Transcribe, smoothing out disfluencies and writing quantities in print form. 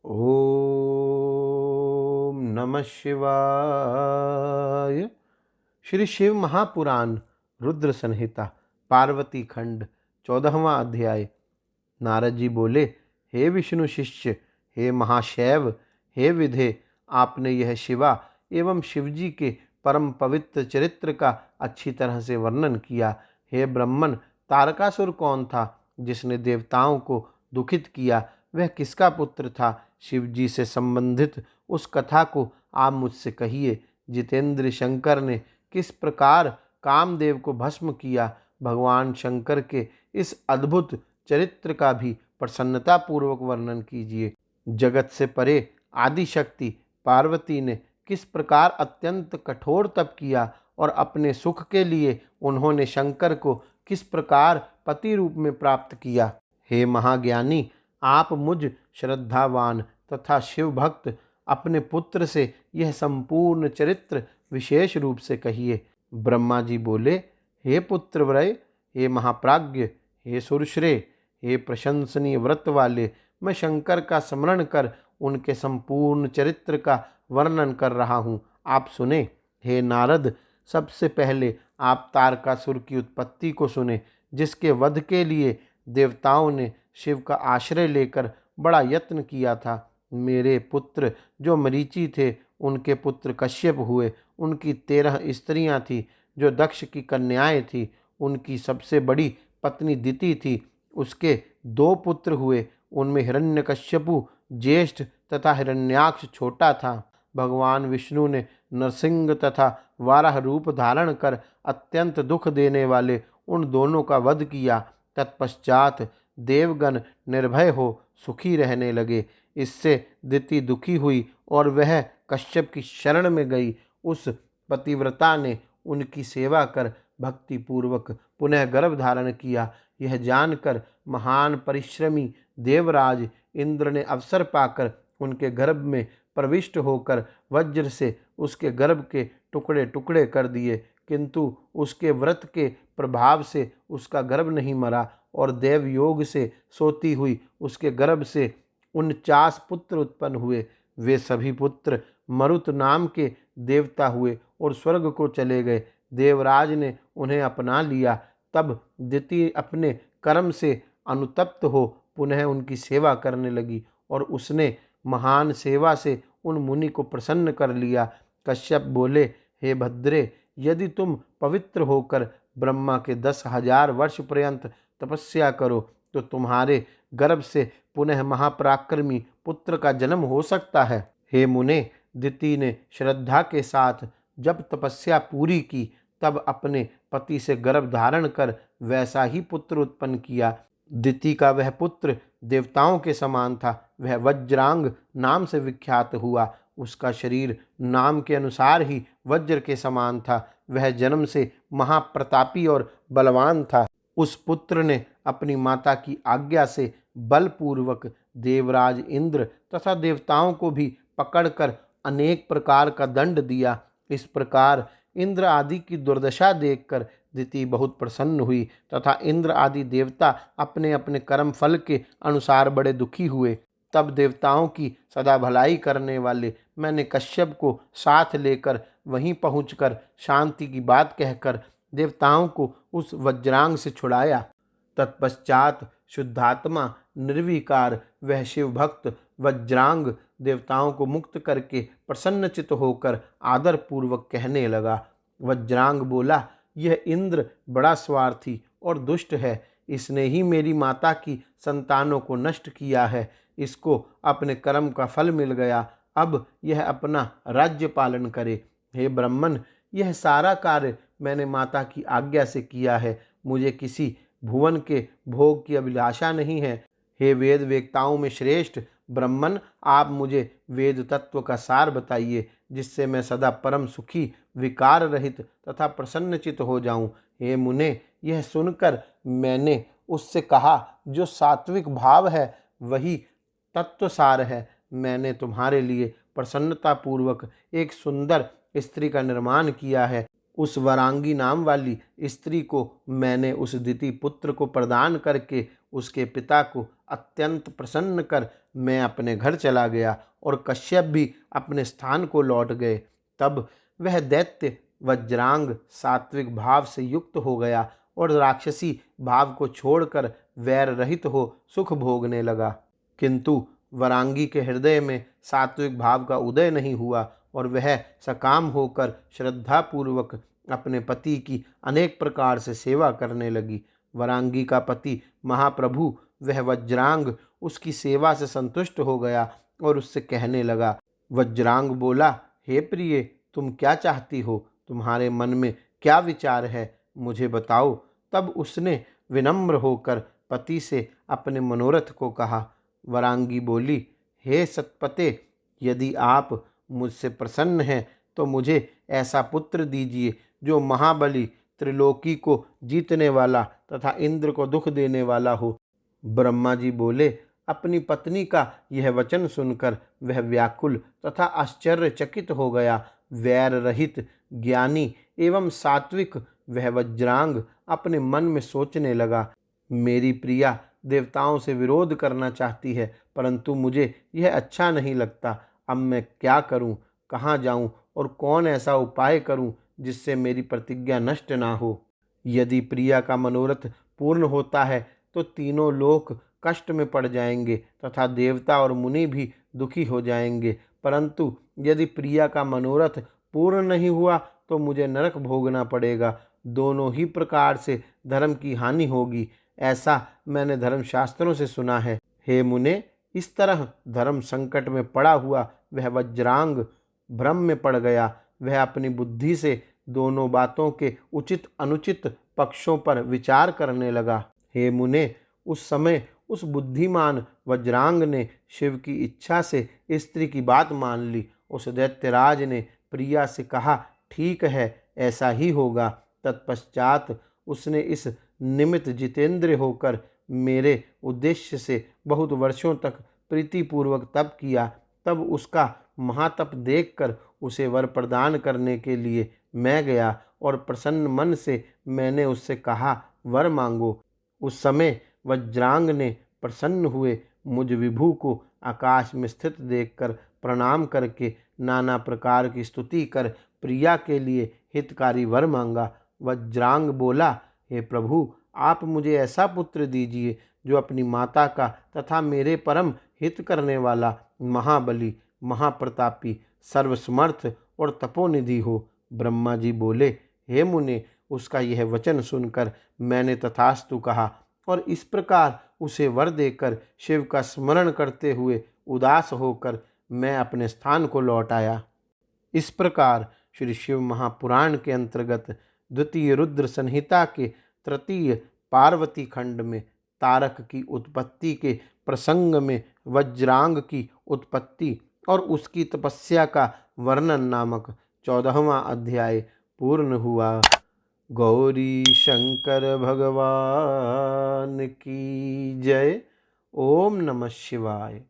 ओम नमः शिवाय। श्री शिव महापुराण रुद्र संहिता पार्वती खंड 14वां अध्याय। नारद जी बोले, हे विष्णु शिष्य, हे महाशैव, हे विधे, आपने यह शिवा एवं शिवजी के परम पवित्र चरित्र का अच्छी तरह से वर्णन किया। हे ब्रह्मन, तारकासुर कौन था जिसने देवताओं को दुखित किया? वह किसका पुत्र था? शिवजी से संबंधित उस कथा को आप मुझसे कहिए। जितेंद्र शंकर ने किस प्रकार कामदेव को भस्म किया? भगवान शंकर के इस अद्भुत चरित्र का भी प्रसन्नता पूर्वक वर्णन कीजिए। जगत से परे आदि शक्ति पार्वती ने किस प्रकार अत्यंत कठोर तप किया और अपने सुख के लिए उन्होंने शंकर को किस प्रकार पति रूप में प्राप्त किया। हे महाज्ञानी, आप मुझ श्रद्धावान तथा शिव भक्त अपने पुत्र से यह संपूर्ण चरित्र विशेष रूप से कहिए। ब्रह्मा जी बोले, हे पुत्रव्रय, हे महाप्राज्ञ, हे सुरश्रेय, हे प्रशंसनीय व्रत वाले, मैं शंकर का स्मरण कर उनके संपूर्ण चरित्र का वर्णन कर रहा हूँ, आप सुने। हे नारद, सबसे पहले आप तारकासुर की उत्पत्ति को सुने, जिसके वध के लिए देवताओं ने शिव का आश्रय लेकर बड़ा यत्न किया था। मेरे पुत्र जो मरीचि थे, उनके पुत्र कश्यप हुए। उनकी 13 स्त्रियां थीं जो दक्ष की कन्याएं थीं। उनकी सबसे बड़ी पत्नी दिति थी। उसके 2 पुत्र हुए। उनमें हिरण्यकश्यपु ज्येष्ठ तथा हिरण्याक्ष छोटा था। भगवान विष्णु ने नरसिंह तथा वाराह रूप धारण कर अत्यंत दुख देने वाले उन दोनों का वध किया। तत्पश्चात देवगण निर्भय हो सुखी रहने लगे। इससे दिति दुखी हुई और वह कश्यप की शरण में गई। उस पतिव्रता ने उनकी सेवा कर भक्ति पूर्वक पुनः गर्भ धारण किया। यह जानकर महान परिश्रमी देवराज इंद्र ने अवसर पाकर उनके गर्भ में प्रविष्ट होकर वज्र से उसके गर्भ के टुकड़े टुकड़े कर दिए, किंतु उसके व्रत के प्रभाव से उसका गर्भ नहीं मरा और देव योग से सोती हुई उसके गर्भ से 49 पुत्र उत्पन्न हुए। वे सभी पुत्र मरुत नाम के देवता हुए और स्वर्ग को चले गए। देवराज ने उन्हें अपना लिया। तब दिति अपने कर्म से अनुतप्त हो पुनः उनकी सेवा करने लगी और उसने महान सेवा से उन मुनि को प्रसन्न कर लिया। कश्यप बोले, हे भद्रे, यदि तुम पवित्र होकर ब्रह्मा के 10,000 वर्ष पर्यंत तपस्या करो तो तुम्हारे गर्भ से पुनः महापराक्रमी पुत्र का जन्म हो सकता है। हे मुने, दिति ने श्रद्धा के साथ जब तपस्या पूरी की तब अपने पति से गर्भ धारण कर वैसा ही पुत्र उत्पन्न किया। दिति का वह पुत्र देवताओं के समान था। वह वज्रांग नाम से विख्यात हुआ। उसका शरीर नाम के अनुसार ही वज्र के समान था। वह जन्म से महाप्रतापी और बलवान था। उस पुत्र ने अपनी माता की आज्ञा से बलपूर्वक देवराज इंद्र तथा देवताओं को भी पकड़कर अनेक प्रकार का दंड दिया। इस प्रकार इंद्र आदि की दुर्दशा देखकर दिति बहुत प्रसन्न हुई तथा इंद्र आदि देवता अपने अपने कर्म फल के अनुसार बड़े दुखी हुए। तब देवताओं की सदा भलाई करने वाले मैंने कश्यप को साथ लेकर वहीं पहुंचकर शांति की बात कहकर देवताओं को उस वज्रांग से छुड़ाया। तत्पश्चात शुद्धात्मा निर्विकार वह शिव भक्त वज्रांग देवताओं को मुक्त करके प्रसन्नचित होकर आदर पूर्वक कहने लगा। वज्रांग बोला, यह इंद्र बड़ा स्वार्थी और दुष्ट है। इसने ही मेरी माता की संतानों को नष्ट किया है। इसको अपने कर्म का फल मिल गया। अब यह अपना राज्य पालन करे। हे ब्राह्मण, यह सारा कार्य मैंने माता की आज्ञा से किया है। मुझे किसी भुवन के भोग की अभिलाषा नहीं है। हे वेद वेत्ताओं में श्रेष्ठ ब्राह्मण, आप मुझे वेद तत्व का सार बताइए, जिससे मैं सदा परम सुखी, विकार रहित तथा प्रसन्नचित हो जाऊं। हे मुने, यह सुनकर मैंने उससे कहा, जो सात्विक भाव है वही तत्व सार है। मैंने तुम्हारे लिए प्रसन्नता पूर्वक एक सुंदर स्त्री का निर्माण किया है। उस वरांगी नाम वाली स्त्री को मैंने उस दिति पुत्र को प्रदान करके उसके पिता को अत्यंत प्रसन्न कर मैं अपने घर चला गया और कश्यप भी अपने स्थान को लौट गए। तब वह दैत्य वज्रांग सात्विक भाव से युक्त हो गया और राक्षसी भाव को छोड़कर वैर रहित हो सुख भोगने लगा। किंतु वरांगी के हृदय में सात्विक भाव का उदय नहीं हुआ और वह सकाम होकर श्रद्धापूर्वक अपने पति की अनेक प्रकार से सेवा करने लगी। वरांगी का पति महाप्रभु वह वज्रांग उसकी सेवा से संतुष्ट हो गया और उससे कहने लगा। वज्रांग बोला, हे प्रिय, तुम क्या चाहती हो? तुम्हारे मन में क्या विचार है, मुझे बताओ। तब उसने विनम्र होकर पति से अपने मनोरथ को कहा। वरांगी बोली, हे सतपते, यदि आप मुझसे प्रसन्न हैं तो मुझे ऐसा पुत्र दीजिए जो महाबली, त्रिलोकी को जीतने वाला तथा इंद्र को दुख देने वाला हो। ब्रह्मा जी बोले, अपनी पत्नी का यह वचन सुनकर वह व्याकुल तथा आश्चर्यचकित हो गया। वैर रहित, ज्ञानी एवं सात्विक वह वज्रांग अपने मन में सोचने लगा, मेरी प्रिया देवताओं से विरोध करना चाहती है, परंतु मुझे यह अच्छा नहीं लगता। अब मैं क्या करूं, कहाँ जाऊं और कौन ऐसा उपाय करूं जिससे मेरी प्रतिज्ञा नष्ट ना हो। यदि प्रिया का मनोरथ पूर्ण होता है तो तीनों लोक कष्ट में पड़ जाएंगे तथा देवता और मुनि भी दुखी हो जाएंगे, परंतु यदि प्रिया का मनोरथ पूर्ण नहीं हुआ तो मुझे नरक भोगना पड़ेगा। दोनों ही प्रकार से धर्म की हानि होगी, ऐसा मैंने धर्मशास्त्रों से सुना है। हे मुने, इस तरह धर्म संकट में पड़ा हुआ वह वज्रांग भ्रम में पड़ गया। वह अपनी बुद्धि से दोनों बातों के उचित अनुचित पक्षों पर विचार करने लगा। हे मुने, उस समय उस बुद्धिमान वज्रांग ने शिव की इच्छा से स्त्री की बात मान ली। उस दैत्यराज ने प्रिया से कहा, ठीक है, ऐसा ही होगा। तत्पश्चात उसने इस निमित्त जितेंद्र होकर मेरे उद्देश्य से बहुत वर्षों तक प्रीतिपूर्वक तप किया। तब उसका महातप देखकर उसे वर प्रदान करने के लिए मैं गया और प्रसन्न मन से मैंने उससे कहा, वर मांगो। उस समय वज्रांग ने प्रसन्न हुए मुझ विभु को आकाश में स्थित देखकर प्रणाम करके नाना प्रकार की स्तुति कर प्रिया के लिए हितकारी वर मांगा। वज्रांग बोला, हे प्रभु, आप मुझे ऐसा पुत्र दीजिए जो अपनी माता का तथा मेरे परम हित करने वाला, महाबली, महाप्रतापी, सर्वसमर्थ और तपोनिधि हो। ब्रह्मा जी बोले, हे मुने, उसका यह वचन सुनकर मैंने तथास्तु कहा और इस प्रकार उसे वर देकर शिव का स्मरण करते हुए उदास होकर मैं अपने स्थान को लौट आया। इस प्रकार श्री शिव महापुराण के अंतर्गत द्वितीय रुद्र संहिता के तृतीय पार्वती खंड में तारक की उत्पत्ति के प्रसंग में वज्रांग की उत्पत्ति और उसकी तपस्या का वर्णन नामक 14वां अध्याय पूर्ण हुआ। गौरी शंकर भगवान की जय। ओम नमः शिवाय।